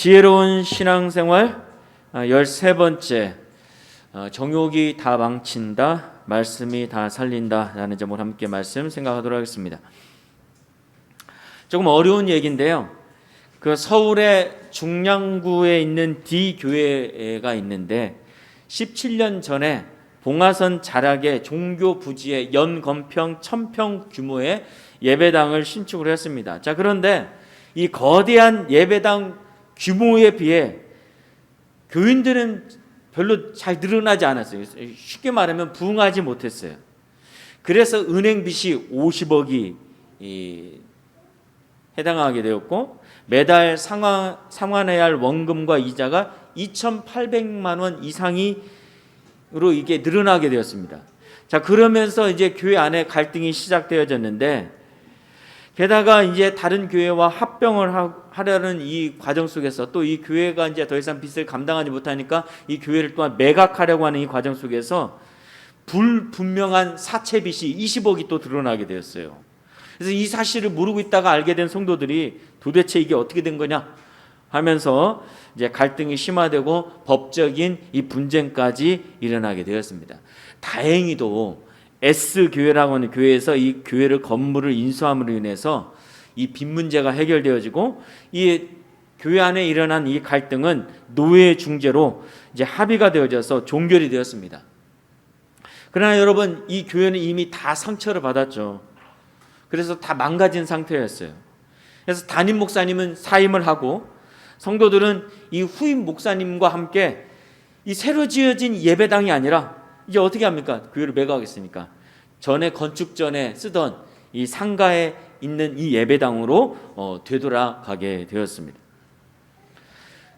지혜로운 신앙생활 13번째 정욕이 다 망친다, 말씀이 다 살린다 라는 점을 함께 말씀 생각하도록 하겠습니다. 조금 어려운 얘기인데요. 그 서울의 중량구에 있는 D교회가 있는데 17년 전에 봉화선 자락에 종교 부지에 연건평 1000평 규모의 예배당을 신축을 했습니다. 자, 그런데 이 거대한 예배당 규모에 비해 교인들은 별로 잘 늘어나지 않았어요. 쉽게 말하면 부흥하지 못했어요. 그래서 은행 빚이 50억이 해당하게 되었고 매달 상환해야 할 원금과 이자가 2,800만 원 이상으로 이게 늘어나게 되었습니다. 자, 그러면서 이제 교회 안에 갈등이 시작되어졌는데 게다가 이제 다른 교회와 합병을 하려는 이 과정 속에서 또 이 교회가 이제 더 이상 빚을 감당하지 못하니까 이 교회를 또한 매각하려고 하는 이 과정 속에서 불분명한 사채 빚이 20억이 또 드러나게 되었어요. 그래서 이 사실을 모르고 있다가 알게 된 성도들이 도대체 이게 어떻게 된 거냐 하면서 이제 갈등이 심화되고 법적인 이 분쟁까지 일어나게 되었습니다. 다행히도 S교회라고 하는 교회에서 이 교회를 건물을 인수함으로 인해서 이 빚 문제가 해결되어지고 이 교회 안에 일어난 이 갈등은 노예 중재로 이제 합의가 되어져서 종결이 되었습니다. 그러나 여러분, 이 교회는 이미 다 상처를 받았죠. 그래서 다 망가진 상태였어요. 그래서 담임 목사님은 사임을 하고 성도들은 이 후임 목사님과 함께 이 새로 지어진 예배당이 아니라 이제 어떻게 합니까? 교회를 매각하겠습니까? 전에 건축 전에 쓰던 이 상가에 있는 이 예배당으로 되돌아가게 되었습니다.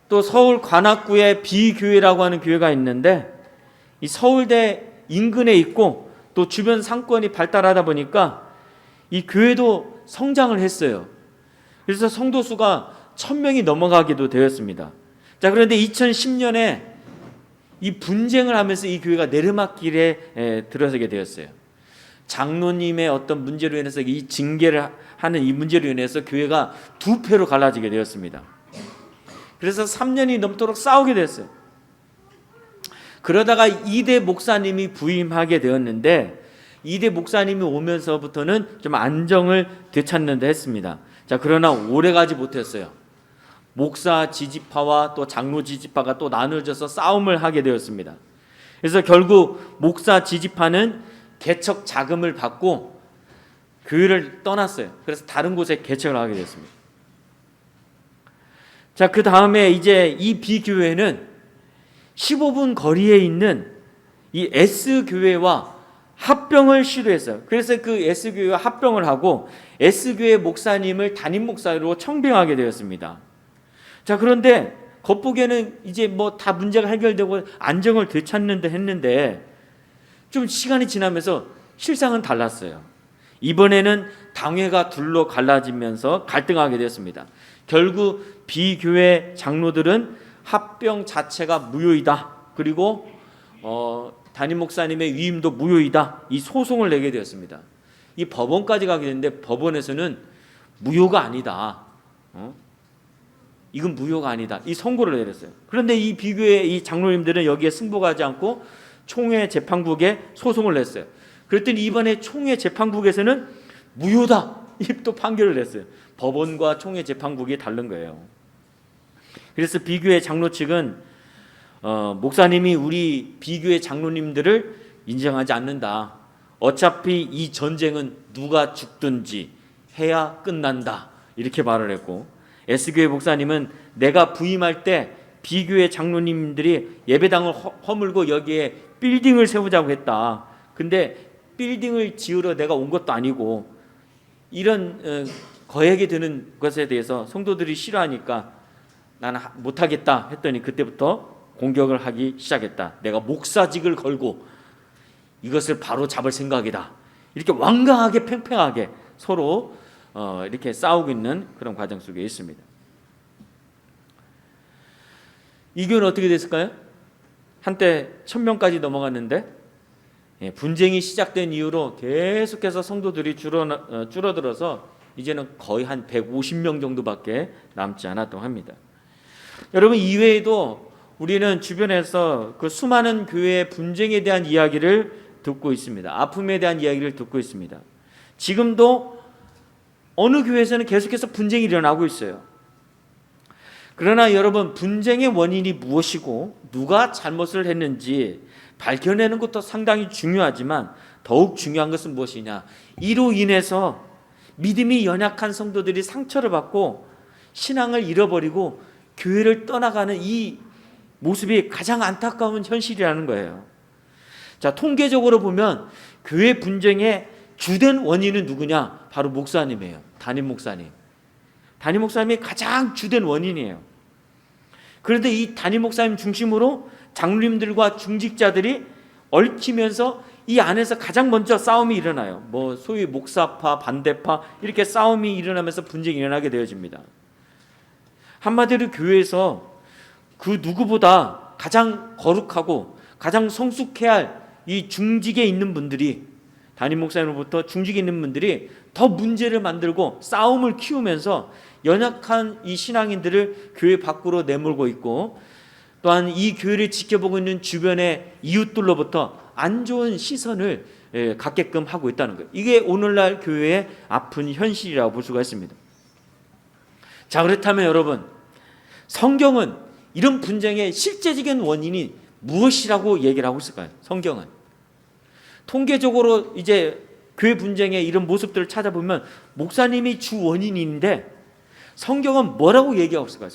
또 서울 관악구에 B교회라고 하는 교회가 있는데 이 서울대 인근에 있고 또 주변 상권이 발달하다 보니까 이 교회도 성장을 했어요. 그래서 성도 수가 1000명이 넘어가기도 되었습니다. 자, 그런데 2010년에 이 분쟁을 하면서 이 교회가 내리막길에 들어서게 되었어요. 장로님의 어떤 문제로 인해서 이 징계를 하는 이 문제로 인해서 교회가 두 패로 갈라지게 되었습니다. 그래서 3년이 넘도록 싸우게 됐어요. 그러다가 이대 목사님이 부임하게 되었는데 이대 목사님이 오면서부터는 좀 안정을 되찾는 데 했습니다. 자, 그러나 오래가지 못했어요. 목사 지지파와 또 장로 지지파가 또 나눠져서 싸움을 하게 되었습니다. 그래서 결국 목사 지지파는 개척 자금을 받고 교회를 떠났어요. 그래서 다른 곳에 개척을 하게 됐습니다. 자, 그 다음에 이제 이 B교회는 15분 거리에 있는 이 S교회와 합병을 시도했어요. 그래서 그 S교회와 합병을 하고 S교회 목사님을 담임 목사로 청빙하게 되었습니다. 자, 그런데 겉보기에는 이제 뭐 다 문제가 해결되고 안정을 되찾는 데 했는데 좀 시간이 지나면서 실상은 달랐어요. 이번에는 당회가 둘로 갈라지면서 갈등하게 되었습니다. 결국 B교회 장로들은 합병 자체가 무효이다. 그리고 담임 목사님의 위임도 무효이다. 이 소송을 내게 되었습니다. 이 법원까지 가게 됐는데 법원에서는 무효가 아니다. 이건 무효가 아니다. 이 선고를 내렸어요. 그런데 이 B교회 이 장로님들은 여기에 승복하지 않고 총회 재판국에 소송을 냈어요. 그랬더니 이번에 총회 재판국에서는 무효다. 이 또 판결을 냈어요. 법원과 총회 재판국이 다른 거예요. 그래서 B교회 장로 측은 목사님이 우리 B교회 장로님들을 인정하지 않는다. 어차피 이 전쟁은 누가 죽든지 해야 끝난다. 이렇게 말을 했고 S교회 목사님은 내가 부임할 때 B교회 장로님들이 예배당을 허물고 여기에 빌딩을 세우자고 했다. 근데 빌딩을 지으러 내가 온 것도 아니고 이런 거액이 드는 것에 대해서 성도들이 싫어하니까 나는 못하겠다 했더니 그때부터 공격을 하기 시작했다. 내가 목사직을 걸고 이것을 바로 잡을 생각이다. 이렇게 완강하게 팽팽하게 서로 이렇게 싸우고 있는 그런 과정 속에 있습니다. 이 교회는 어떻게 됐을까요? 한때 1000명까지 넘어갔는데 분쟁이 시작된 이후로 계속해서 성도들이 줄어들어서 이제는 거의 한 150명 정도밖에 남지 않았다고 합니다. 여러분, 이외에도 우리는 주변에서 그 수많은 교회의 분쟁에 대한 이야기를 듣고 있습니다. 아픔에 대한 이야기를 듣고 있습니다. 지금도 어느 교회에서는 계속해서 분쟁이 일어나고 있어요. 그러나 여러분, 분쟁의 원인이 무엇이고 누가 잘못을 했는지 밝혀내는 것도 상당히 중요하지만 더욱 중요한 것은 무엇이냐? 이로 인해서 믿음이 연약한 성도들이 상처를 받고 신앙을 잃어버리고 교회를 떠나가는 이 모습이 가장 안타까운 현실이라는 거예요. 자, 통계적으로 보면 교회 분쟁의 주된 원인은 누구냐? 바로 목사님이에요. 담임 목사님. 담임 목사님이 가장 주된 원인이에요. 그런데 이 담임 목사님 중심으로 장로님들과 중직자들이 얽히면서 이 안에서 가장 먼저 싸움이 일어나요. 뭐 소위 목사파, 반대파 이렇게 싸움이 일어나면서 분쟁이 일어나게 되어집니다. 한마디로 교회에서 그 누구보다 가장 거룩하고 가장 성숙해야 할 이 중직에 있는 분들이, 담임 목사님으로부터 중직에 있는 분들이 더 문제를 만들고 싸움을 키우면서 연약한 이 신앙인들을 교회 밖으로 내몰고 있고, 또한 이 교회를 지켜보고 있는 주변의 이웃들로부터 안 좋은 시선을 갖게끔 하고 있다는 거예요. 이게 오늘날 교회의 아픈 현실이라고 볼 수가 있습니다. 자, 그렇다면 여러분, 성경은 이런 분쟁의 실제적인 원인이 무엇이라고 얘기를 하고 있을까요? 성경은 통계적으로 이제 교회 분쟁의 이런 모습들을 찾아보면 목사님이 주 원인인데 성경은 뭐라고 얘기하고 있을까요?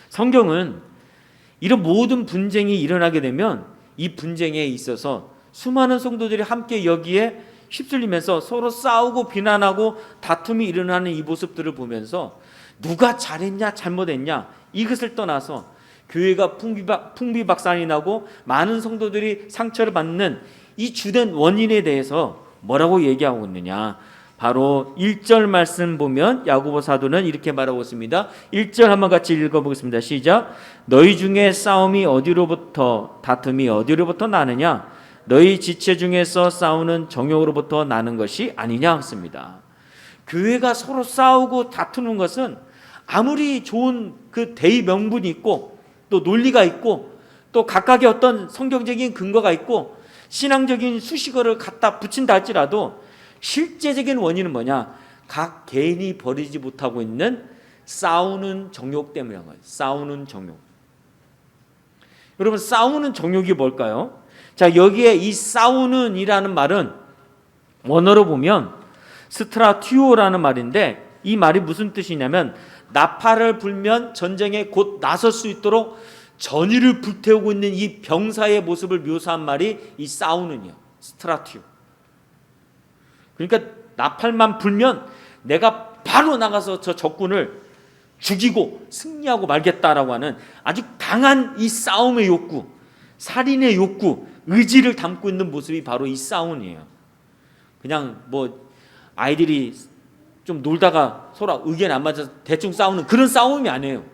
성경은 이런 모든 분쟁이 일어나게 되면 이 분쟁에 있어서 수많은 성도들이 함께 여기에 휩쓸리면서 서로 싸우고 비난하고 다툼이 일어나는 이 모습들을 보면서 누가 잘했냐 잘못했냐 이것을 떠나서 교회가 풍비박산이 나고 많은 성도들이 상처를 받는 이 주된 원인에 대해서 뭐라고 얘기하고 있느냐? 바로 1절 말씀 보면 야고보 사도는 이렇게 말하고 있습니다. 1절 한번 같이 읽어보겠습니다. 시작. 너희 중에 싸움이 어디로부터, 다툼이 어디로부터 나느냐? 너희 지체 중에서 싸우는 정욕으로부터 나는 것이 아니냐 했습니다. 교회가 서로 싸우고 다투는 것은 아무리 좋은 그 대의 명분이 있고 또 논리가 있고 또 각각의 어떤 성경적인 근거가 있고 신앙적인 수식어를 갖다 붙인다 할지라도 실제적인 원인은 뭐냐? 각 개인이 버리지 못하고 있는 싸우는 정욕 때문인 거예요. 싸우는 정욕. 여러분, 싸우는 정욕이 뭘까요? 자, 여기에 이 싸우는 이라는 말은 원어로 보면 스트라티오라는 말인데 이 말이 무슨 뜻이냐면 나팔을 불면 전쟁에 곧 나설 수 있도록 전의를 불태우고 있는 이 병사의 모습을 묘사한 말이 이 싸우는이요. 스트라티오. 그러니까 나팔만 불면 내가 바로 나가서 저 적군을 죽이고 승리하고 말겠다라고 하는 아주 강한 이 싸움의 욕구, 살인의 욕구, 의지를 담고 있는 모습이 바로 이 싸움이에요. 그냥 뭐 아이들이 좀 놀다가 서로 의견 안 맞아서 대충 싸우는 그런 싸움이 아니에요.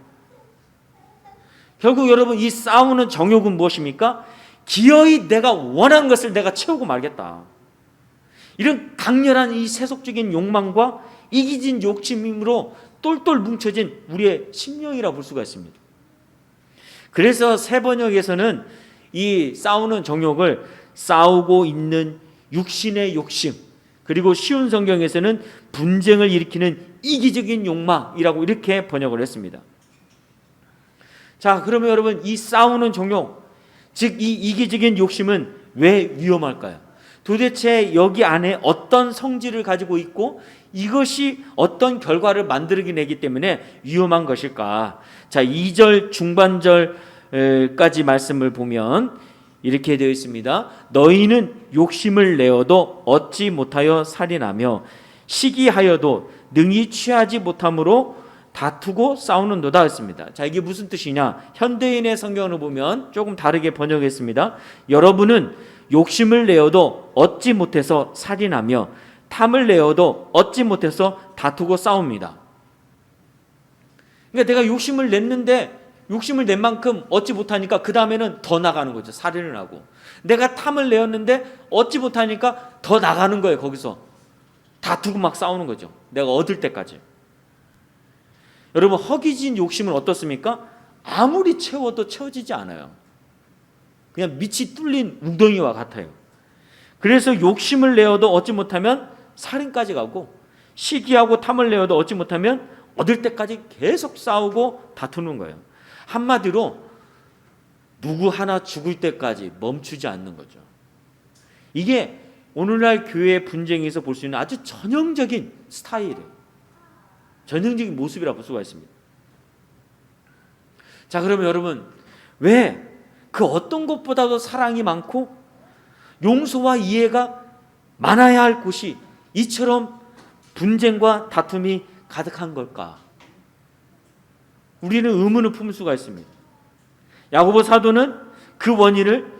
결국 여러분, 이 싸우는 정욕은 무엇입니까? 기어이 내가 원하는 것을 내가 채우고 말겠다. 이런 강렬한 이 세속적인 욕망과 이기진 욕심으로 똘똘 뭉쳐진 우리의 심령이라 볼 수가 있습니다. 그래서 새 번역에서는 이 싸우는 정욕을 싸우고 있는 육신의 욕심, 그리고 쉬운 성경에서는 분쟁을 일으키는 이기적인 욕망이라고 이렇게 번역을 했습니다. 자, 그러면 여러분, 이 싸우는 정욕, 즉 이 이기적인 욕심은 왜 위험할까요? 도대체 여기 안에 어떤 성질을 가지고 있고 이것이 어떤 결과를 만들어내기 때문에 위험한 것일까? 자, 2절 중반절까지 말씀을 보면 이렇게 되어 있습니다. 너희는 욕심을 내어도 얻지 못하여 살인하며 시기하여도 능히 취하지 못함으로 다투고 싸우는도다 했습니다. 자, 이게 무슨 뜻이냐? 현대인의 성경을 보면 조금 다르게 번역했습니다. 여러분은 욕심을 내어도 얻지 못해서 살인하며 탐을 내어도 얻지 못해서 다투고 싸웁니다. 그러니까 내가 욕심을 냈는데 욕심을 낸 만큼 얻지 못하니까 그 다음에는 더 나가는 거죠. 살인을 하고. 내가 탐을 내었는데 얻지 못하니까 더 나가는 거예요. 거기서 다투고 막 싸우는 거죠. 내가 얻을 때까지. 여러분, 허기진 욕심은 어떻습니까? 아무리 채워도 채워지지 않아요. 그냥 밑이 뚫린 웅덩이와 같아요. 그래서 욕심을 내어도 얻지 못하면 살인까지 가고, 시기하고 탐을 내어도 얻지 못하면 얻을 때까지 계속 싸우고 다투는 거예요. 한마디로 누구 하나 죽을 때까지 멈추지 않는 거죠. 이게 오늘날 교회 분쟁에서 볼 수 있는 아주 전형적인 스타일이에요. 전형적인 모습이라고 볼 수가 있습니다. 자, 그러면 여러분, 왜 그 어떤 것보다도 사랑이 많고 용서와 이해가 많아야 할 곳이 이처럼 분쟁과 다툼이 가득한 걸까? 우리는 의문을 품을 수가 있습니다. 야고보 사도는 그 원인을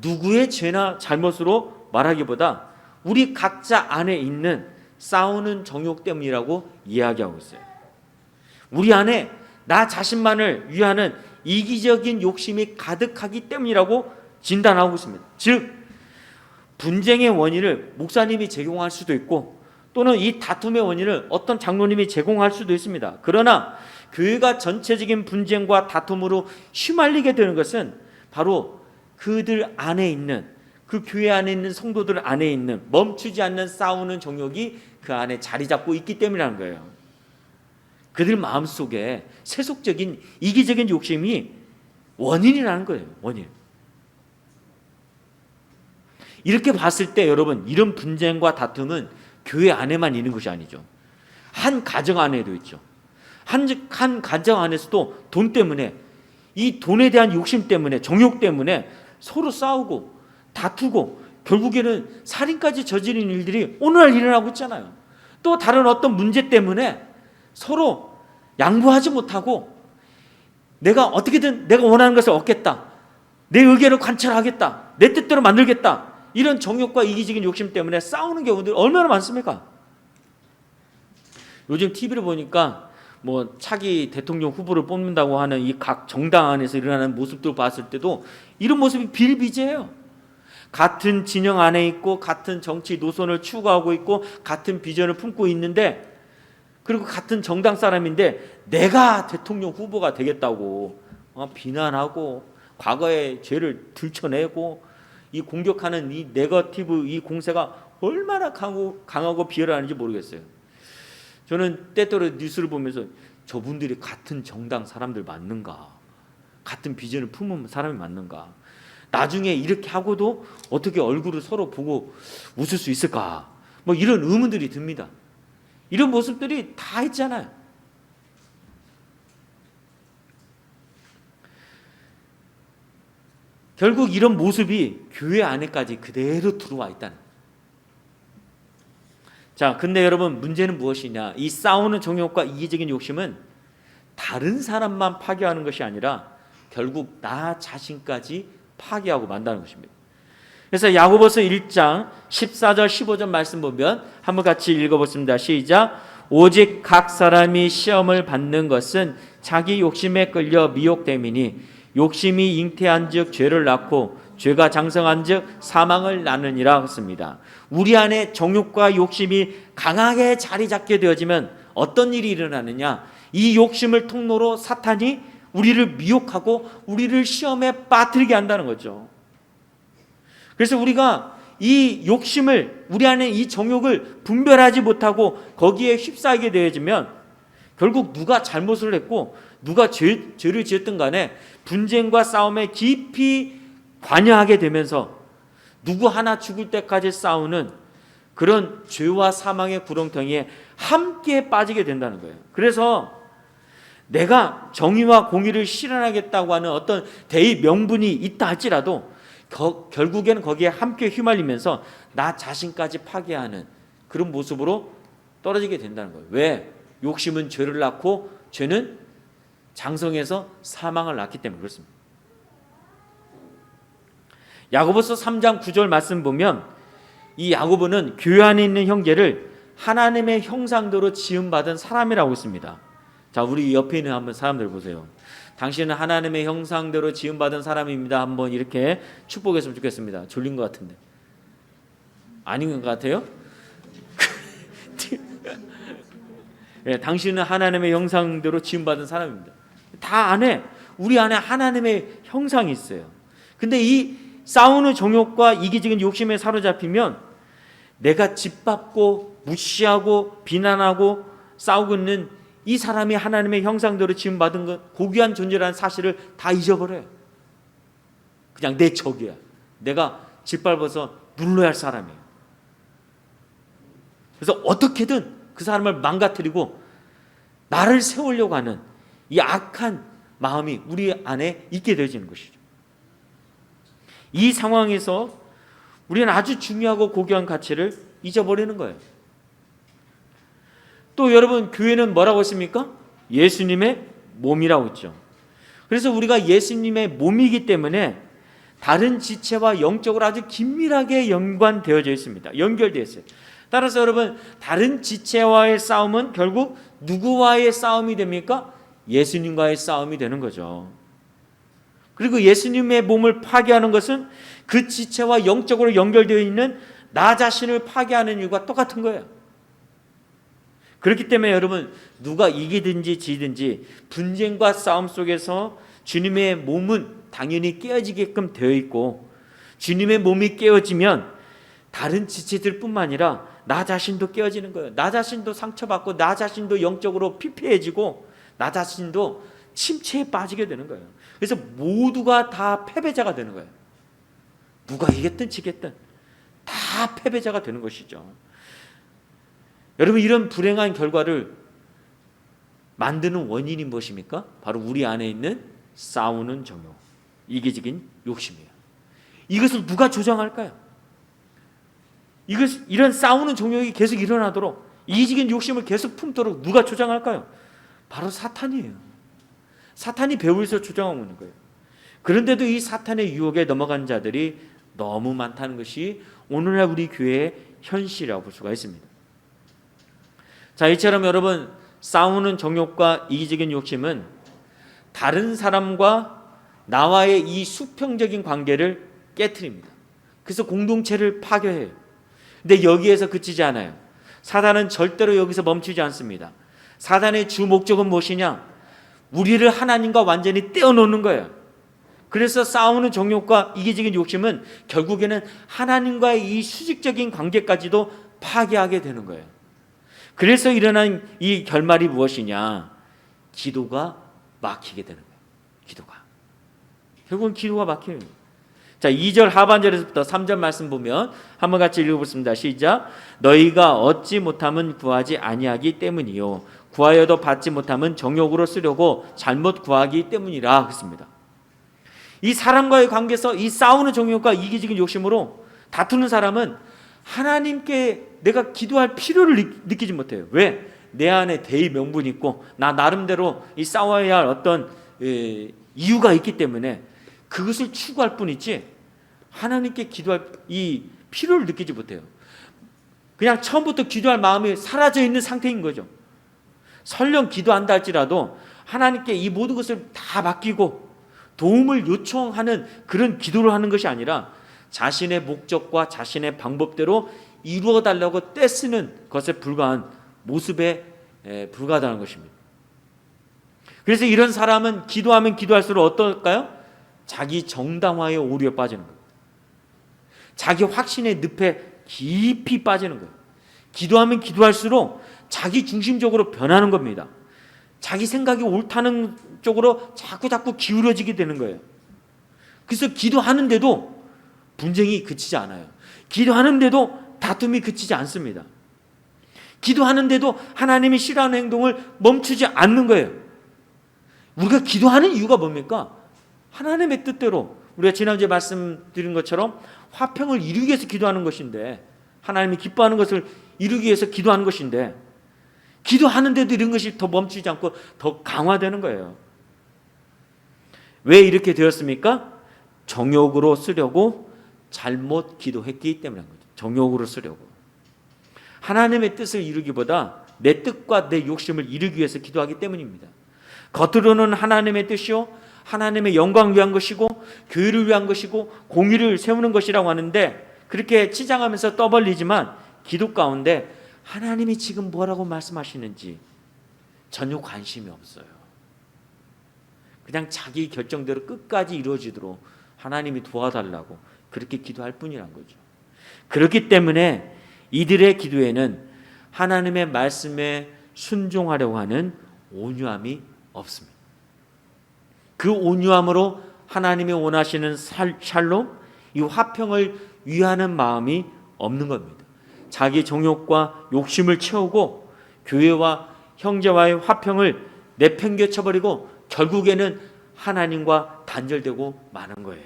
누구의 죄나 잘못으로 말하기보다 우리 각자 안에 있는 싸우는 정욕 때문이라고 이야기하고 있어요. 우리 안에 나 자신만을 위하는 이기적인 욕심이 가득하기 때문이라고 진단하고 있습니다. 즉, 분쟁의 원인을 목사님이 제공할 수도 있고, 또는 이 다툼의 원인을 어떤 장로님이 제공할 수도 있습니다. 그러나 교회가 전체적인 분쟁과 다툼으로 휘말리게 되는 것은 바로 그들 안에 있는, 그 교회 안에 있는 성도들 안에 있는 멈추지 않는 싸우는 정욕이 그 안에 자리 잡고 있기 때문이라는 거예요. 그들 마음속에 세속적인 이기적인 욕심이 원인이라는 거예요. 원인. 이렇게 봤을 때 여러분, 이런 분쟁과 다툼은 교회 안에만 있는 것이 아니죠. 한 가정 안에도 있죠. 한 가정 안에서도 돈 때문에, 이 돈에 대한 욕심 때문에, 정욕 때문에 서로 싸우고 다투고 결국에는 살인까지 저지르는 일들이 오늘날 일어나고 있잖아요. 또 다른 어떤 문제 때문에 서로 양보하지 못하고 내가 어떻게든 내가 원하는 것을 얻겠다, 내 의견을 관철하겠다, 내 뜻대로 만들겠다, 이런 정욕과 이기적인 욕심 때문에 싸우는 경우들이 얼마나 많습니까? 요즘 TV를 보니까 뭐 차기 대통령 후보를 뽑는다고 하는 이 각 정당 안에서 일어나는 모습들을 봤을 때도 이런 모습이 비일비재해요. 같은 진영 안에 있고 같은 정치 노선을 추구하고 있고 같은 비전을 품고 있는데, 그리고 같은 정당 사람인데 내가 대통령 후보가 되겠다고 비난하고 과거의 죄를 들춰내고, 이 공격하는 이 네거티브 이 공세가 얼마나 강하고 비열하는지 모르겠어요. 저는 때때로 뉴스를 보면서 저분들이 같은 정당 사람들 맞는가, 같은 비전을 품은 사람이 맞는가, 나중에 이렇게 하고도 어떻게 얼굴을 서로 보고 웃을 수 있을까, 뭐 이런 의문들이 듭니다. 이런 모습들이 다 있잖아요. 결국 이런 모습이 교회 안에까지 그대로 들어와 있다는 거예요. 자, 근데 여러분, 문제는 무엇이냐? 이 싸우는 정욕과 이기적인 욕심은 다른 사람만 파괴하는 것이 아니라 결국 나 자신까지 파괴하고 만다는 것입니다. 그래서 야고보서 1장 14절 15절 말씀 보면 한번 같이 읽어보겠습니다. 시작. 오직 각 사람이 시험을 받는 것은 자기 욕심에 끌려 미혹됨이니 욕심이 잉태한즉 죄를 낳고 죄가 장성한즉 사망을 낳느니라 했습니다. 우리 안에 정욕과 욕심이 강하게 자리 잡게 되어지면 어떤 일이 일어나느냐? 이 욕심을 통로로 사탄이 우리를 미혹하고 우리를 시험에 빠뜨리게 한다는 거죠. 그래서 우리가 이 욕심을, 우리 안에 이 정욕을 분별하지 못하고 거기에 휩싸이게 되어지면 결국 누가 잘못을 했고 누가 죄를 지었든 간에 분쟁과 싸움에 깊이 관여하게 되면서 누구 하나 죽을 때까지 싸우는 그런 죄와 사망의 구렁텅이에 함께 빠지게 된다는 거예요. 그래서 내가 정의와 공의를 실현하겠다고 하는 어떤 대의 명분이 있다 할지라도 결국에는 거기에 함께 휘말리면서 나 자신까지 파괴하는 그런 모습으로 떨어지게 된다는 거예요. 왜? 욕심은 죄를 낳고 죄는 장성해서 사망을 낳기 때문에 그렇습니다. 야고보서 3장 9절 말씀 보면 이 야고보는 교회 안에 있는 형제를 하나님의 형상대로 지음받은 사람이라고 했습니다. 자, 우리 옆에 있는 한번 사람들 보세요. 당신은 하나님의 형상대로 지음받은 사람입니다. 한번 이렇게 축복했으면 좋겠습니다. 졸린 것 같은데. 아닌 것 같아요? 당신은 하나님의 형상대로 지음받은 사람입니다. 다 안에 우리 안에 하나님의 형상이 있어요. 근데 이 싸우는 정욕과 이기적인 욕심에 사로잡히면 내가 짓밟고 무시하고 비난하고 싸우고 있는 이 사람이 하나님의 형상대로 지음받은 것, 고귀한 존재라는 사실을 다 잊어버려요. 그냥 내 적이야. 내가 짓밟아서 눌러야 할 사람이에요. 그래서 어떻게든 그 사람을 망가뜨리고 나를 세우려고 하는 이 악한 마음이 우리 안에 있게 되어지는 것이죠. 이 상황에서 우리는 아주 중요하고 고귀한 가치를 잊어버리는 거예요. 또 여러분, 교회는 뭐라고 했습니까? 예수님의 몸이라고 했죠. 그래서 우리가 예수님의 몸이기 때문에 다른 지체와 영적으로 아주 긴밀하게 연관되어져 있습니다. 연결되어 있어요. 따라서 여러분, 다른 지체와의 싸움은 결국 누구와의 싸움이 됩니까? 예수님과의 싸움이 되는 거죠. 그리고 예수님의 몸을 파괴하는 것은 그 지체와 영적으로 연결되어 있는 나 자신을 파괴하는 이유가 똑같은 거예요. 그렇기 때문에 여러분, 누가 이기든지 지든지 분쟁과 싸움 속에서 주님의 몸은 당연히 깨어지게끔 되어 있고, 주님의 몸이 깨어지면 다른 지체들뿐만 아니라 나 자신도 깨어지는 거예요. 나 자신도 상처받고 나 자신도 영적으로 피폐해지고 나 자신도 침체에 빠지게 되는 거예요. 그래서 모두가 다 패배자가 되는 거예요. 누가 이겼든 지겠든 다 패배자가 되는 것이죠. 여러분, 이런 불행한 결과를 만드는 원인이 무엇입니까? 바로 우리 안에 있는 싸우는 정욕, 이기적인 욕심이에요. 이것을 누가 조장할까요? 이런 싸우는 정욕이 계속 일어나도록, 이기적인 욕심을 계속 품도록 누가 조장할까요? 바로 사탄이에요. 사탄이 배후에서 조장하고 있는 거예요. 그런데도 이 사탄의 유혹에 넘어간 자들이 너무 많다는 것이 오늘날 우리 교회의 현실이라고 볼 수가 있습니다. 자, 이처럼 여러분, 싸우는 정욕과 이기적인 욕심은 다른 사람과 나와의 이 수평적인 관계를 깨트립니다. 그래서 공동체를 파괴해요. 근데 여기에서 그치지 않아요. 사단은 절대로 여기서 멈추지 않습니다. 사단의 주 목적은 무엇이냐? 우리를 하나님과 완전히 떼어놓는 거예요. 그래서 싸우는 정욕과 이기적인 욕심은 결국에는 하나님과의 이 수직적인 관계까지도 파괴하게 되는 거예요. 그래서 일어난 이 결말이 무엇이냐? 기도가 막히게 되는 거예요. 기도가. 결국은 기도가 막혀요. 자, 2절 하반절에서부터 3절 말씀 보면 한번 같이 읽어보겠습니다. 시작. 너희가 얻지 못함은 구하지 아니하기 때문이요 구하여도 받지 못함은 정욕으로 쓰려고 잘못 구하기 때문이라 했습니다. 이 사람과의 관계에서 이 싸우는 정욕과 이기적인 욕심으로 다투는 사람은 하나님께 내가 기도할 필요를 느끼지 못해요. 왜? 내 안에 대의 명분이 있고 나 나름대로 이 싸워야 할 어떤 이유가 있기 때문에 그것을 추구할 뿐이지 하나님께 기도할 이 필요를 느끼지 못해요. 그냥 처음부터 기도할 마음이 사라져 있는 상태인 거죠. 설령 기도한다 할지라도 하나님께 이 모든 것을 다 맡기고 도움을 요청하는 그런 기도를 하는 것이 아니라 자신의 목적과 자신의 방법대로 이루어 달라고 떼쓰는 것에 불과한 모습에 불과하다는 것입니다. 그래서 이런 사람은 기도하면 기도할수록 어떨까요? 자기 정당화의 오류에 빠지는 거예요. 자기 확신의 늪에 깊이 빠지는 거예요. 기도하면 기도할수록 자기 중심적으로 변하는 겁니다. 자기 생각이 옳다는 쪽으로 자꾸 기울어지게 되는 거예요. 그래서 기도하는데도 분쟁이 그치지 않아요. 기도하는데도 다툼이 그치지 않습니다. 기도하는데도 하나님이 싫어하는 행동을 멈추지 않는 거예요. 우리가 기도하는 이유가 뭡니까? 하나님의 뜻대로 우리가 지난주에 말씀드린 것처럼 화평을 이루기 위해서 기도하는 것인데, 하나님이 기뻐하는 것을 이루기 위해서 기도하는 것인데, 기도하는데도 이런 것이 더 멈추지 않고 더 강화되는 거예요. 왜 이렇게 되었습니까? 정욕으로 쓰려고 잘못 기도했기 때문인 거죠. 정욕으로 쓰려고. 하나님의 뜻을 이루기보다 내 뜻과 내 욕심을 이루기 위해서 기도하기 때문입니다. 겉으로는 하나님의 뜻이요, 하나님의 영광을 위한 것이고 교회를 위한 것이고 공의를 세우는 것이라고 하는데, 그렇게 치장하면서 떠벌리지만 기도 가운데 하나님이 지금 뭐라고 말씀하시는지 전혀 관심이 없어요. 그냥 자기 결정대로 끝까지 이루어지도록 하나님이 도와달라고 그렇게 기도할 뿐이란 거죠. 그렇기 때문에 이들의 기도에는 하나님의 말씀에 순종하려고 하는 온유함이 없습니다. 그 온유함으로 하나님이 원하시는 샬롬, 이 화평을 위하는 마음이 없는 겁니다. 자기 정욕과 욕심을 채우고 교회와 형제와의 화평을 내팽개쳐버리고 결국에는 하나님과 단절되고 마는 거예요.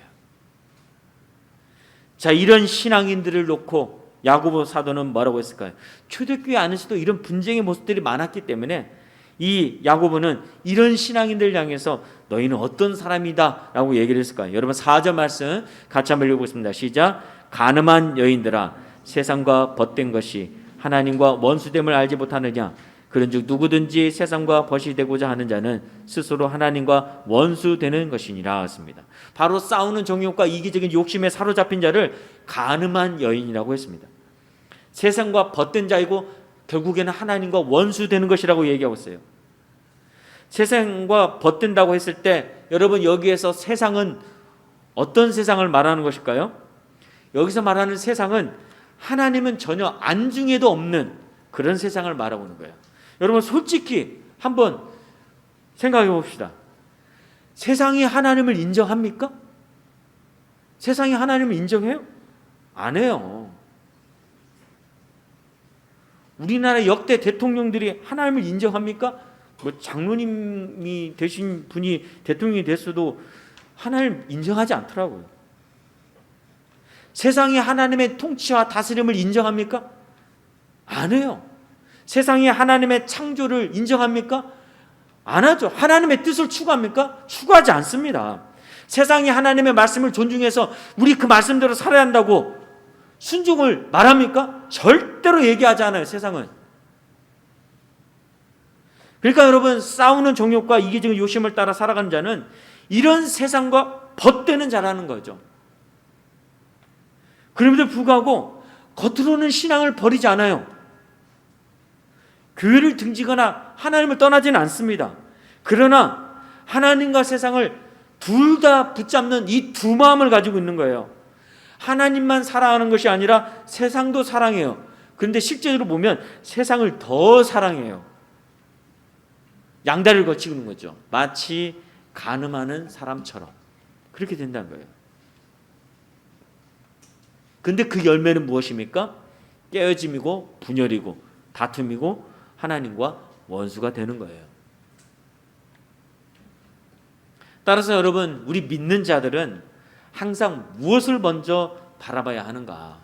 자, 이런 신앙인들을 놓고 야고보 사도는 뭐라고 했을까요? 초대교회 안에서도 이런 분쟁의 모습들이 많았기 때문에 이 야고보는 이런 신앙인들 향해서 너희는 어떤 사람이다 라고 얘기를 했을까요? 여러분 4절 말씀 같이 한번 읽어보겠습니다. 시작. 간음한 여인들아, 세상과 벗된 것이 하나님과 원수됨을 알지 못하느냐? 그런즉 누구든지 세상과 벗이 되고자 하는 자는 스스로 하나님과 원수되는 것이니라 했습니다. 바로 싸우는 정욕과 이기적인 욕심에 사로잡힌 자를 간음한 여인이라고 했습니다. 세상과 벗된 자이고 결국에는 하나님과 원수되는 것이라고 얘기하고 있어요. 세상과 벗된다고 했을 때 여러분 여기에서 세상은 어떤 세상을 말하는 것일까요? 여기서 말하는 세상은 하나님은 전혀 안중에도 없는 그런 세상을 말하고 있는 거예요. 여러분 솔직히 한번 생각해 봅시다. 세상이 하나님을 인정합니까? 세상이 하나님을 인정해요? 안 해요. 우리나라 역대 대통령들이 하나님을 인정합니까? 뭐 장로님이 되신 분이 대통령이 됐어도 하나님 인정하지 않더라고요. 세상이 하나님의 통치와 다스림을 인정합니까? 안 해요. 세상이 하나님의 창조를 인정합니까? 안 하죠. 하나님의 뜻을 추구합니까? 추구하지 않습니다. 세상이 하나님의 말씀을 존중해서 우리 그 말씀대로 살아야 한다고 순종을 말합니까? 절대로 얘기하지 않아요. 세상은. 그러니까 여러분 싸우는 정욕과 이기적인 욕심을 따라 살아가는 자는 이런 세상과 벗되는 자라는 거죠. 그럼에도 불구하고 겉으로는 신앙을 버리지 않아요. 교회를 등지거나 하나님을 떠나지는 않습니다. 그러나 하나님과 세상을 둘 다 붙잡는 이 두 마음을 가지고 있는 거예요. 하나님만 사랑하는 것이 아니라 세상도 사랑해요. 그런데 실제로 보면 세상을 더 사랑해요. 양다리를 거치고 있는 거죠. 마치 간음하는 사람처럼 그렇게 된다는 거예요. 근데 그 열매는 무엇입니까? 깨어짐이고 분열이고 다툼이고 하나님과 원수가 되는 거예요. 따라서 여러분 우리 믿는 자들은 항상 무엇을 먼저 바라봐야 하는가?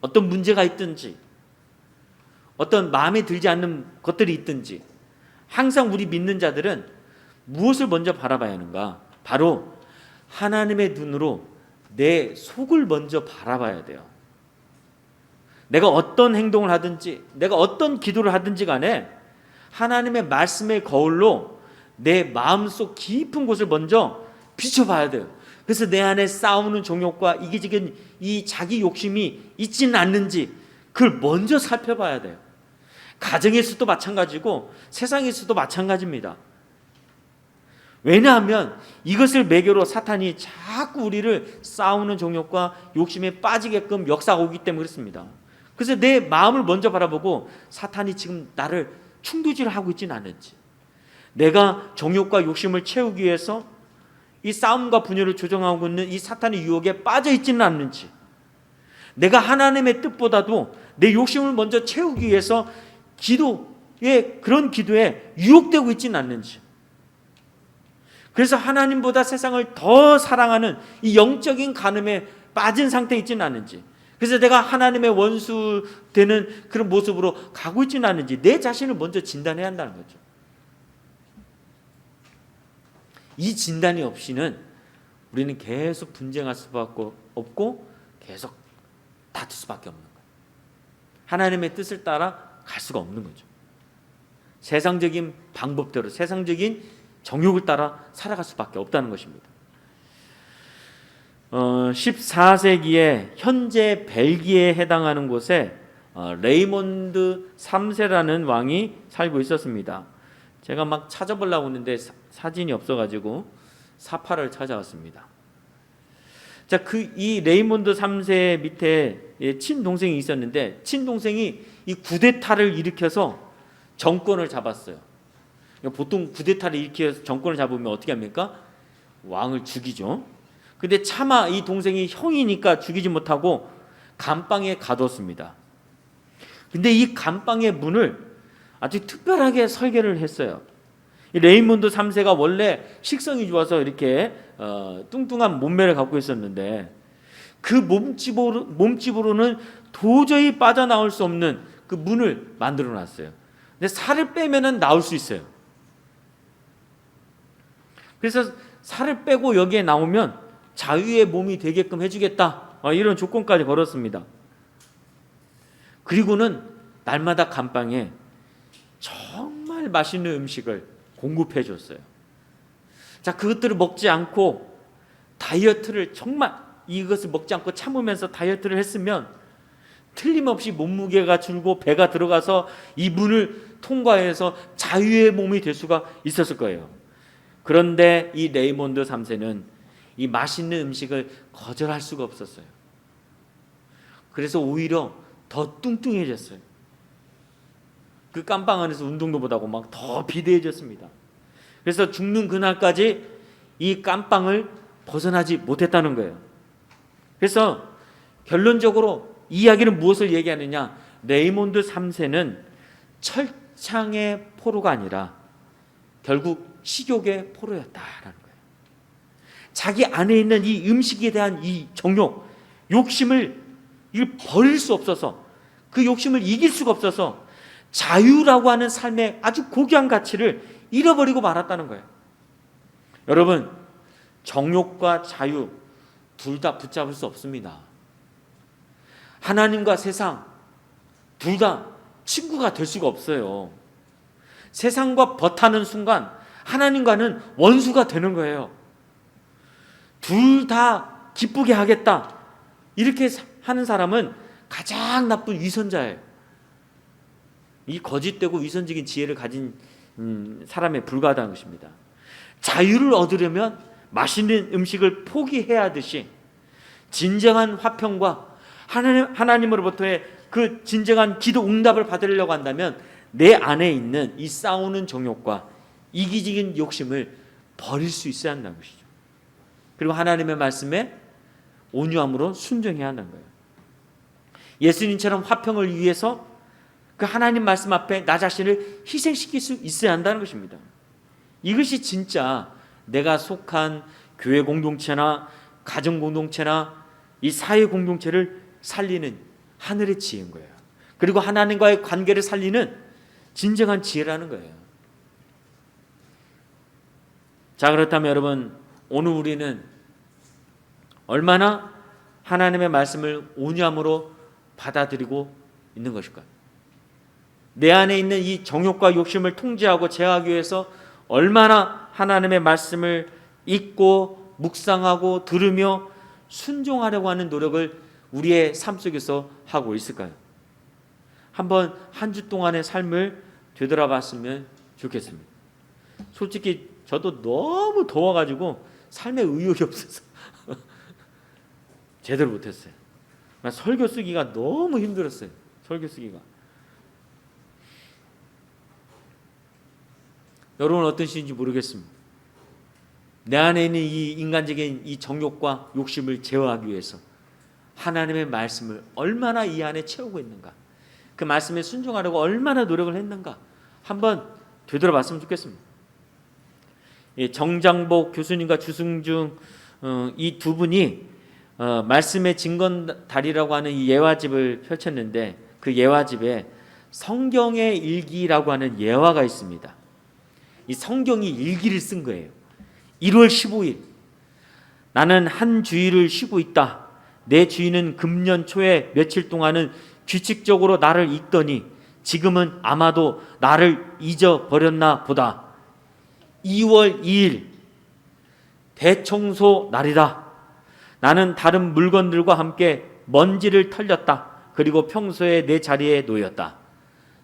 어떤 문제가 있든지 어떤 마음에 들지 않는 것들이 있든지 항상 우리 믿는 자들은 무엇을 먼저 바라봐야 하는가? 바로 하나님의 눈으로 내 속을 먼저 바라봐야 돼요. 내가 어떤 행동을 하든지 내가 어떤 기도를 하든지 간에 하나님의 말씀의 거울로 내 마음속 깊은 곳을 먼저 비춰봐야 돼요. 그래서 내 안에 싸우는 정욕과 이기적인 이 자기 욕심이 있지는 않는지 그걸 먼저 살펴봐야 돼요. 가정에서도 마찬가지고 세상에서도 마찬가지입니다. 왜냐하면 이것을 매개로 사탄이 자꾸 우리를 싸우는 정욕과 욕심에 빠지게끔 역사하고 오기 때문에 그렇습니다. 그래서 내 마음을 먼저 바라보고 사탄이 지금 나를 충돌질을 하고 있지는 않은지, 내가 정욕과 욕심을 채우기 위해서 이 싸움과 분열을 조정하고 있는 이 사탄의 유혹에 빠져 있지는 않는지, 내가 하나님의 뜻보다도 내 욕심을 먼저 채우기 위해서 그런 기도에 유혹되고 있지는 않는지, 그래서 하나님보다 세상을 더 사랑하는 이 영적인 간음에 빠진 상태에 있지는 않는지, 그래서 내가 하나님의 원수 되는 그런 모습으로 가고 있지는 않는지 내 자신을 먼저 진단해야 한다는 거죠. 이 진단이 없이는 우리는 계속 분쟁할 수밖에 없고 계속 다툴 수밖에 없는 거예요. 하나님의 뜻을 따라 갈 수가 없는 거죠. 세상적인 방법대로 세상적인 정욕을 따라 살아갈 수밖에 없다는 것입니다. 14세기에 현재 벨기에에 해당하는 곳에 레이몬드 3세라는 왕이 살고 있었습니다. 제가 막 찾아보려고 했는데 사진이 없어가지고 사파를 찾아왔습니다. 자, 이 레이몬드 3세 밑에 친동생이 있었는데 친동생이 이 쿠데타를 일으켜서 정권을 잡았어요. 보통 쿠데타를 일으켜서 정권을 잡으면 어떻게 합니까? 왕을 죽이죠. 근데 차마 이 동생이 형이니까 죽이지 못하고 감방에 가뒀습니다. 근데 이 감방의 문을 아주 특별하게 설계를 했어요. 이 레이몬드 3세가 원래 식성이 좋아서 이렇게 뚱뚱한 몸매를 갖고 있었는데 그 몸집으로는 도저히 빠져나올 수 없는 그 문을 만들어 놨어요. 근데 살을 빼면은 나올 수 있어요. 그래서 살을 빼고 여기에 나오면 자유의 몸이 되게끔 해주겠다, 이런 조건까지 걸었습니다. 그리고는 날마다 감방에 정말 맛있는 음식을 공급해 줬어요. 자, 그것들을 먹지 않고 다이어트를 정말 이것을 먹지 않고 참으면서 다이어트를 했으면 틀림없이 몸무게가 줄고 배가 들어가서 이 문을 통과해서 자유의 몸이 될 수가 있었을 거예요. 그런데 이 레이몬드 3세는 이 맛있는 음식을 거절할 수가 없었어요. 그래서 오히려 더 뚱뚱해졌어요. 그 깜방 안에서 운동도 못하고 막 더 비대해졌습니다. 그래서 죽는 그날까지 이 깜방을 벗어나지 못했다는 거예요. 그래서 결론적으로 이 이야기는 무엇을 얘기하느냐? 레이몬드 3세는 철창의 포로가 아니라 결국 식욕의 포로였다라는 거예요. 자기 안에 있는 이 음식에 대한 이 정욕, 욕심을 버릴 수 없어서, 그 욕심을 이길 수가 없어서 자유라고 하는 삶의 아주 고귀한 가치를 잃어버리고 말았다는 거예요. 여러분, 정욕과 자유 둘 다 붙잡을 수 없습니다. 하나님과 세상 둘 다 친구가 될 수가 없어요. 세상과 버타는 순간 하나님과는 원수가 되는 거예요. 둘 다 기쁘게 하겠다, 이렇게 하는 사람은 가장 나쁜 위선자예요. 이 거짓되고 위선적인 지혜를 가진 사람에 불과하다는 것입니다. 자유를 얻으려면 맛있는 음식을 포기해야 하듯이 진정한 화평과 하나님으로부터의 그 진정한 기도 응답을 받으려고 한다면 내 안에 있는 이 싸우는 정욕과 이기적인 욕심을 버릴 수 있어야 한다는 것이죠. 그리고 하나님의 말씀에 온유함으로 순종해야 한다는 거예요. 예수님처럼 화평을 위해서 그 하나님 말씀 앞에 나 자신을 희생시킬 수 있어야 한다는 것입니다. 이것이 진짜 내가 속한 교회 공동체나 가정 공동체나 이 사회 공동체를 살리는 하늘의 지혜인 거예요. 그리고 하나님과의 관계를 살리는 진정한 지혜라는 거예요. 자, 그렇다면 여러분, 오늘 우리는 얼마나 하나님의 말씀을 온유함으로 받아들이고 있는 것일까요? 내 안에 있는 이 정욕과 욕심을 통제하고 제어하기 위해서 얼마나 하나님의 말씀을 읽고 묵상하고 들으며 순종하려고 하는 노력을 우리의 삶 속에서 하고 있을까요? 한번 한 주 동안의 삶을 되돌아봤으면 좋겠습니다. 솔직히 저도 너무 더워가지고 삶에 의욕이 없어서 제대로 못했어요. 설교 쓰기가 너무 힘들었어요. 설교 쓰기가. 여러분 어떠신지 모르겠습니다. 내 안에 있는 이 인간적인 이 정욕과 욕심을 제어하기 위해서 하나님의 말씀을 얼마나 이 안에 채우고 있는가, 그 말씀에 순종하려고 얼마나 노력을 했는가 한번 되돌아봤으면 좋겠습니다. 정장복 교수님과 주승중 이 두 분이 말씀의 진건다리라고 하는 이 예화집을 펼쳤는데 그 예화집에 성경의 일기라고 하는 예화가 있습니다. 이 성경이 일기를 쓴 거예요. 1월 15일 나는 한 주일을 쉬고 있다. 내 주인은 금년 초에 며칠 동안은 규칙적으로 나를 읽더니 지금은 아마도 나를 잊어버렸나 보다. 2월 2일 대청소 날이다. 나는 다른 물건들과 함께 먼지를 털렸다. 그리고 평소에 내 자리에 놓였다.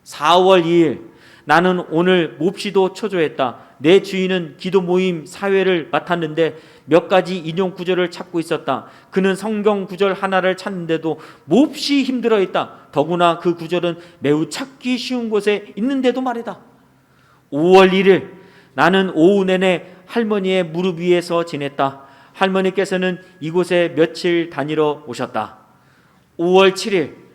4월 2일 나는 오늘 몹시도 초조했다. 내 주인은 기도 모임 사회를 맡았는데 몇 가지 인용 구절을 찾고 있었다. 그는 성경 구절 하나를 찾는데도 몹시 힘들어했다. 더구나 그 구절은 매우 찾기 쉬운 곳에 있는데도 말이다. 5월 1일 나는 오후 내내 할머니의 무릎 위에서 지냈다. 할머니께서는 이곳에 며칠 다니러 오셨다. 5월 7일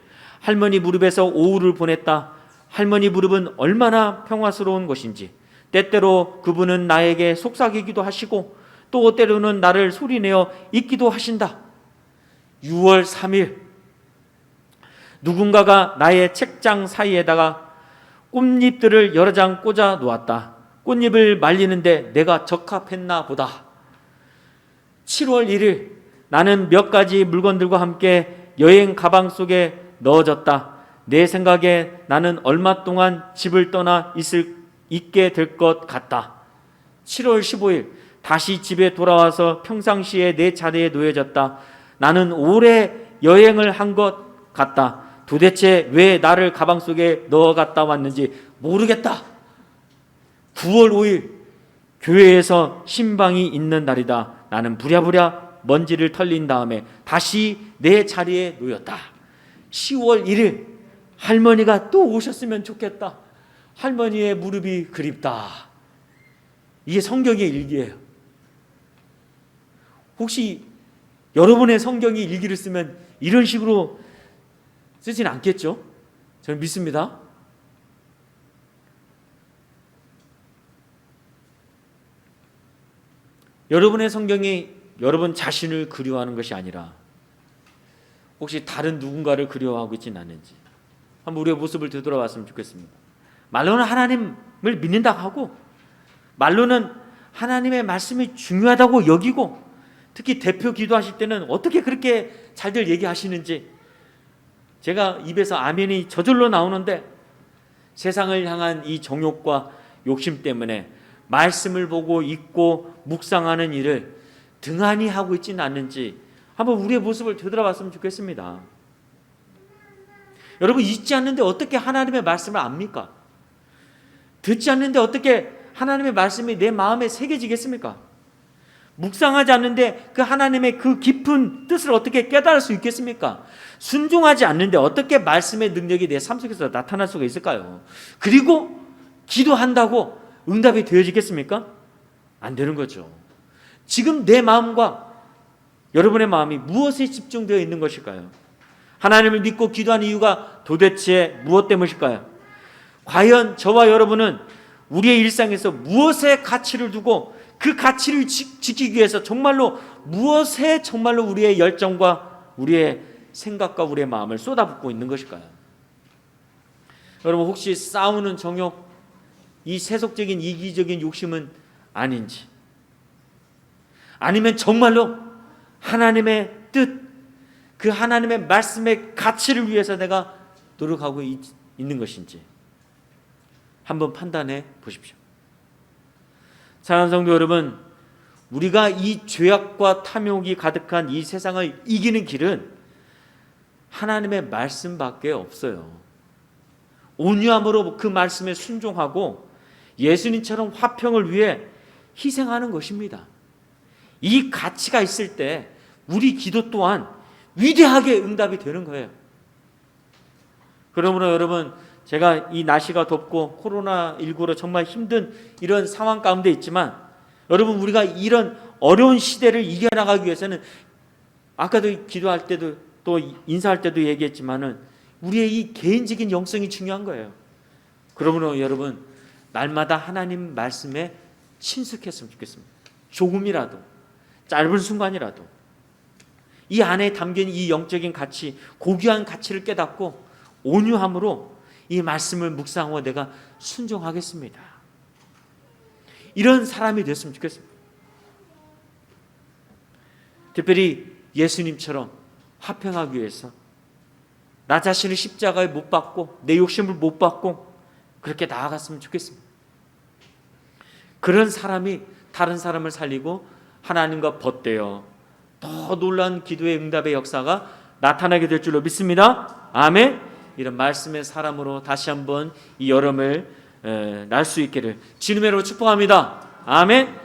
할머니 무릎에서 오후를 보냈다. 할머니 무릎은 얼마나 평화스러운 곳인지. 때때로 그분은 나에게 속삭이기도 하시고 또 때로는 나를 소리내어 잊기도 하신다. 6월 3일 누군가가 나의 책장 사이에다가 꽃잎들을 여러 장 꽂아 놓았다. 꽃잎을 말리는데 내가 적합했나 보다. 7월 1일 나는 몇 가지 물건들과 함께 여행 가방 속에 넣어졌다. 내 생각에 나는 얼마 동안 집을 떠나 있게 될 것 같다. 7월 15일 다시 집에 돌아와서 평상시에 내 자리에 놓여졌다. 나는 오래 여행을 한 것 같다. 도대체 왜 나를 가방 속에 넣어 갔다 왔는지 모르겠다. 9월 5일 교회에서 신방이 있는 날이다. 나는 부랴부랴 먼지를 털린 다음에 다시 내 자리에 놓였다. 10월 1일 할머니가 또 오셨으면 좋겠다. 할머니의 무릎이 그립다. 이게 성경의 일기예요. 혹시 여러분의 성경이 일기를 쓰면 이런 식으로 쓰진 않겠죠? 저는 믿습니다. 여러분의 성경이 여러분 자신을 그리워하는 것이 아니라 혹시 다른 누군가를 그리워하고 있지는 않는지 한번 우리의 모습을 되돌아봤으면 좋겠습니다. 말로는 하나님을 믿는다고 하고 말로는 하나님의 말씀이 중요하다고 여기고 특히 대표 기도하실 때는 어떻게 그렇게 잘들 얘기하시는지 제가 입에서 아멘이 저절로 나오는데 세상을 향한 이 정욕과 욕심 때문에 말씀을 보고 읽고 묵상하는 일을 등한히 하고 있지는 않는지 한번 우리의 모습을 되돌아봤으면 좋겠습니다. 여러분, 읽지 않는데 어떻게 하나님의 말씀을 압니까? 듣지 않는데 어떻게 하나님의 말씀이 내 마음에 새겨지겠습니까? 묵상하지 않는데 그 하나님의 그 깊은 뜻을 어떻게 깨달을 수 있겠습니까? 순종하지 않는데 어떻게 말씀의 능력이 내 삶 속에서 나타날 수가 있을까요? 그리고 기도한다고 응답이 되어지겠습니까? 안 되는 거죠. 지금 내 마음과 여러분의 마음이 무엇에 집중되어 있는 것일까요? 하나님을 믿고 기도하는 이유가 도대체 무엇 때문일까요? 과연 저와 여러분은 우리의 일상에서 무엇에 가치를 두고 그 가치를 지키기 위해서 정말로 무엇에 정말로 우리의 열정과 우리의 생각과 우리의 마음을 쏟아붓고 있는 것일까요? 여러분, 혹시 싸우는 정욕, 이 세속적인 이기적인 욕심은 아닌지, 아니면 정말로 하나님의 뜻, 그 하나님의 말씀의 가치를 위해서 내가 노력하고 있는 것인지 한번 판단해 보십시오. 사랑하는 성도 여러분, 우리가 이 죄악과 탐욕이 가득한 이 세상을 이기는 길은 하나님의 말씀밖에 없어요. 온유함으로 그 말씀에 순종하고 예수님처럼 화평을 위해 희생하는 것입니다. 이 가치가 있을 때 우리 기도 또한 위대하게 응답이 되는 거예요. 그러므로 여러분, 제가 이 날씨가 덥고 코로나19로 정말 힘든 이런 상황 가운데 있지만 여러분, 우리가 이런 어려운 시대를 이겨나가기 위해서는 아까도 기도할 때도 또 인사할 때도 얘기했지만은 우리의 이 개인적인 영성이 중요한 거예요. 그러므로 여러분, 날마다 하나님 말씀에 친숙했으면 좋겠습니다. 조금이라도, 짧은 순간이라도 이 안에 담긴 이 영적인 가치, 고귀한 가치를 깨닫고 온유함으로 이 말씀을 묵상하고 내가 순종하겠습니다. 이런 사람이 됐으면 좋겠습니다. 특별히 예수님처럼 화평하기 위해서 나 자신을 십자가에 못 박고 내 욕심을 못 박고 그렇게 나아갔으면 좋겠습니다. 그런 사람이 다른 사람을 살리고 하나님과 벗되어 더 놀라운 기도의 응답의 역사가 나타나게 될 줄로 믿습니다. 아멘. 이런 말씀의 사람으로 다시 한번 이 여름을 날 수 있기를 주님으로 축복합니다. 아멘.